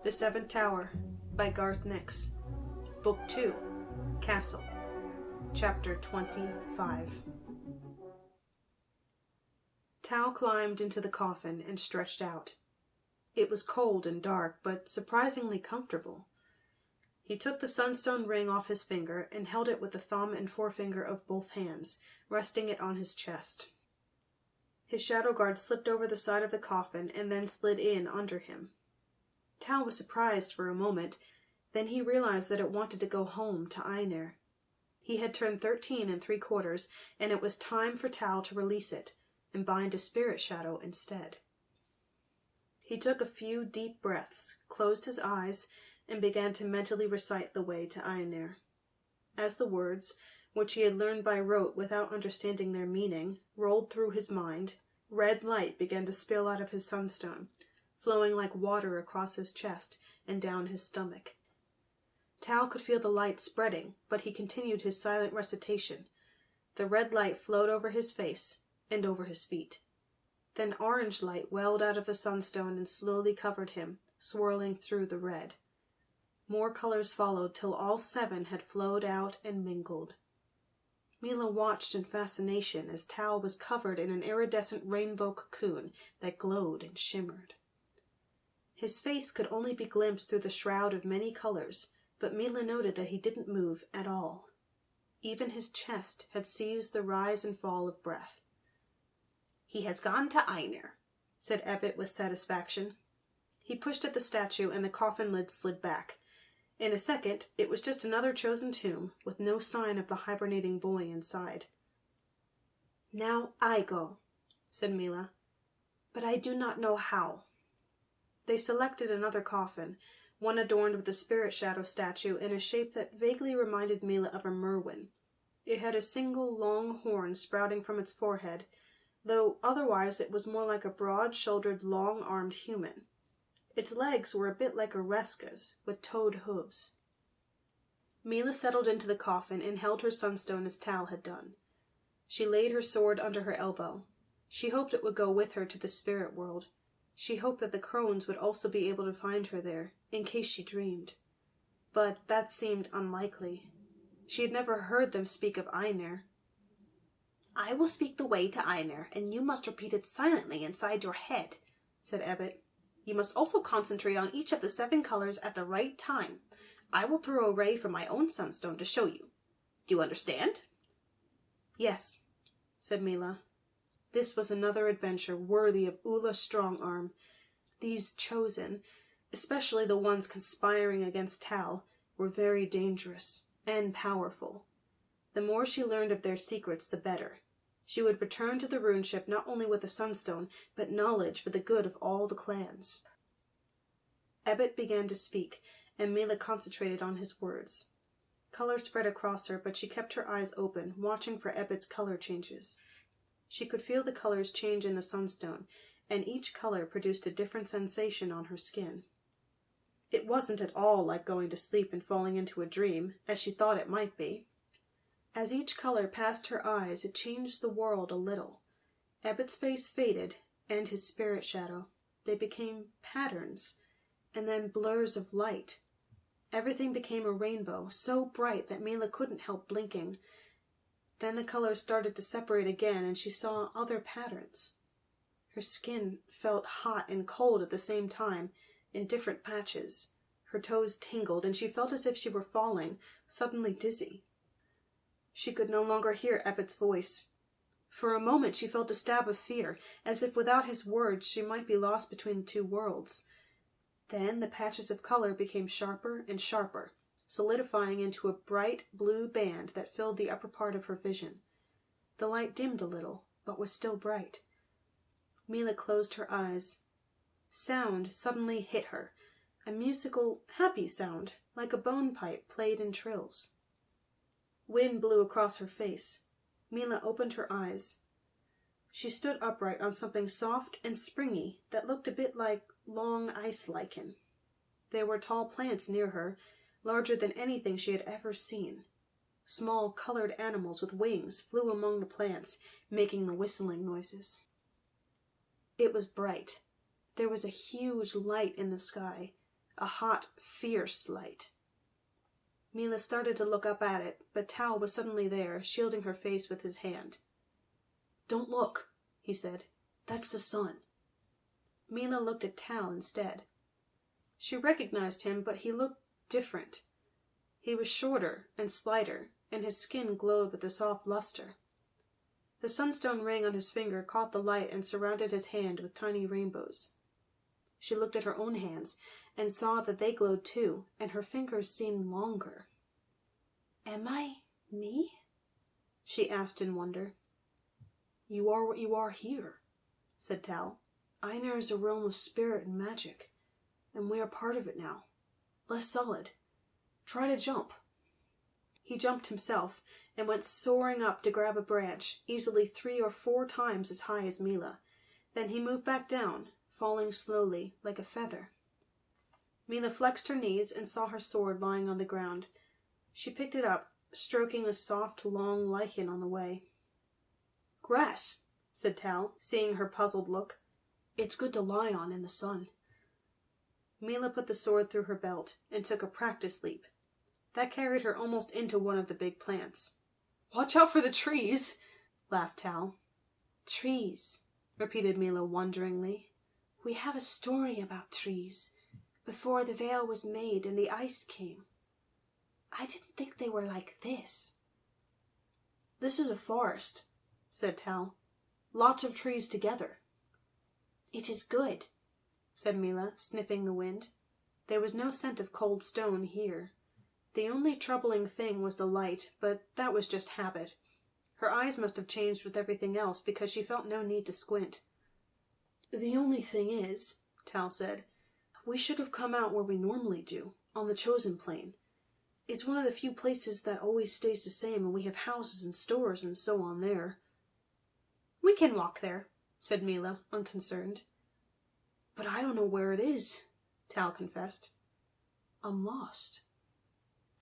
The Seventh Tower by Garth Nix. Book 2, Castle. Chapter 25. Tao climbed into the coffin and stretched out. It was cold and dark, but surprisingly comfortable. He took the sunstone ring off his finger and held it with the thumb and forefinger of both hands, resting it on his chest. His shadow guard slipped over the side of the coffin and then slid in under him. Tao was surprised for a moment, then he realized that it wanted to go home to Aenir. He had turned 13 3/4, and it was time for Tao to release it and bind a spirit shadow instead. He took a few deep breaths, closed his eyes, and began to mentally recite the way to Aenir. As the words, which he had learned by rote without understanding their meaning, rolled through his mind, red light began to spill out of his sunstone, flowing like water across his chest and down his stomach. Tao could feel the light spreading, but he continued his silent recitation. The red light flowed over his face and over his feet. Then orange light welled out of the sunstone and slowly covered him, swirling through the red. More colors followed till all 7 had flowed out and mingled. Mila watched in fascination as Tao was covered in an iridescent rainbow cocoon that glowed and shimmered. His face could only be glimpsed through the shroud of many colors, but Mila noted that he didn't move at all. Even his chest had seized the rise and fall of breath. "He has gone to Aenir," said Ebbet with satisfaction. He pushed at the statue and the coffin lid slid back. In a second, it was just another chosen tomb, with no sign of the hibernating boy inside. "Now I go," said Mila, "but I do not know how." They selected another coffin, one adorned with a spirit shadow statue in a shape that vaguely reminded Mila of a merwin. It had a single long horn sprouting from its forehead, though otherwise it was more like a broad-shouldered, long-armed human. Its legs were a bit like a Reska's, with toed hooves. Mila settled into the coffin and held her sunstone as Tal had done. She laid her sword under her elbow. She hoped it would go with her to the spirit world. She hoped that the crones would also be able to find her there, in case she dreamed. But that seemed unlikely. She had never heard them speak of Aenir. "I will speak the way to Aenir, and you must repeat it silently inside your head," said Ebbet. "You must also concentrate on each of the 7 colors at the right time. I will throw a ray from my own sunstone to show you. Do you understand?" "Yes," said Mila. This was another adventure worthy of Ula's strong-arm. These chosen, especially the ones conspiring against Tal, were very dangerous and powerful. The more she learned of their secrets, the better. She would return to the rune ship not only with a sunstone, but knowledge for the good of all the clans. Ebbet began to speak, and Mila concentrated on his words. Color spread across her, but she kept her eyes open, watching for Ebbet's color changes. She could feel the colors change in the sunstone, and each color produced a different sensation on her skin. It wasn't at all like going to sleep and falling into a dream, as she thought it might be. As each color passed her eyes, it changed the world a little. Ebbet's face faded, and his spirit shadow. They became patterns, and then blurs of light. Everything became a rainbow, so bright that Mila couldn't help blinking. Then the colors started to separate again, and she saw other patterns. Her skin felt hot and cold at the same time, in different patches. Her toes tingled, and she felt as if she were falling, suddenly dizzy. She could no longer hear Ebbet's voice. For a moment she felt a stab of fear, as if without his words she might be lost between the 2 worlds. Then the patches of color became sharper and sharper, solidifying into a bright blue band that filled the upper part of her vision. The light dimmed a little, but was still bright. Mila closed her eyes. Sound suddenly hit her, a musical, happy sound, like a bone pipe played in trills. Wind blew across her face. Mila opened her eyes. She stood upright on something soft and springy that looked a bit like long ice lichen. There were tall plants near her, larger than anything she had ever seen. Small, colored animals with wings flew among the plants, making the whistling noises. It was bright. There was a huge light in the sky, a hot, fierce light. Mila started to look up at it, but Tal was suddenly there, shielding her face with his hand. "Don't look," he said. "That's the sun." Mila looked at Tal instead. She recognized him, but he looked different. He was shorter and slighter, and his skin glowed with a soft luster. The sunstone ring on his finger caught the light and surrounded his hand with tiny rainbows. She looked at her own hands and saw that they glowed too, and her fingers seemed longer. "Am I me?" she asked in wonder. "You are what you are here," said Tal. "Aenir is a realm of spirit and magic, and we are part of it now. Less solid. Try to jump." He jumped himself and went soaring up to grab a branch, easily 3 or 4 times as high as Mila. Then he moved back down, falling slowly, like a feather. Mila flexed her knees and saw her sword lying on the ground. She picked it up, stroking the soft, long lichen on the way. "Grass," said Tal, seeing her puzzled look. "It's good to lie on in the sun." Mila put the sword through her belt and took a practice leap. That carried her almost into one of the big plants. "Watch out for the trees," laughed Tal. "Trees," repeated Mila wonderingly. "We have a story about trees, before the veil was made and the ice came. I didn't think they were like this." "This is a forest," said Tal. "Lots of trees together." "It is good," said Mila, sniffing the wind. There was no scent of cold stone here. The only troubling thing was the light, but that was just habit. Her eyes must have changed with everything else, because she felt no need to squint. "The only thing is," Tal said, "we should have come out where we normally do, on the Chosen Plain. It's one of the few places that always stays the same, and we have houses and stores and so on there." "We can walk there," said Mila, unconcerned. "But I don't know where it is," Tal confessed. "I'm lost."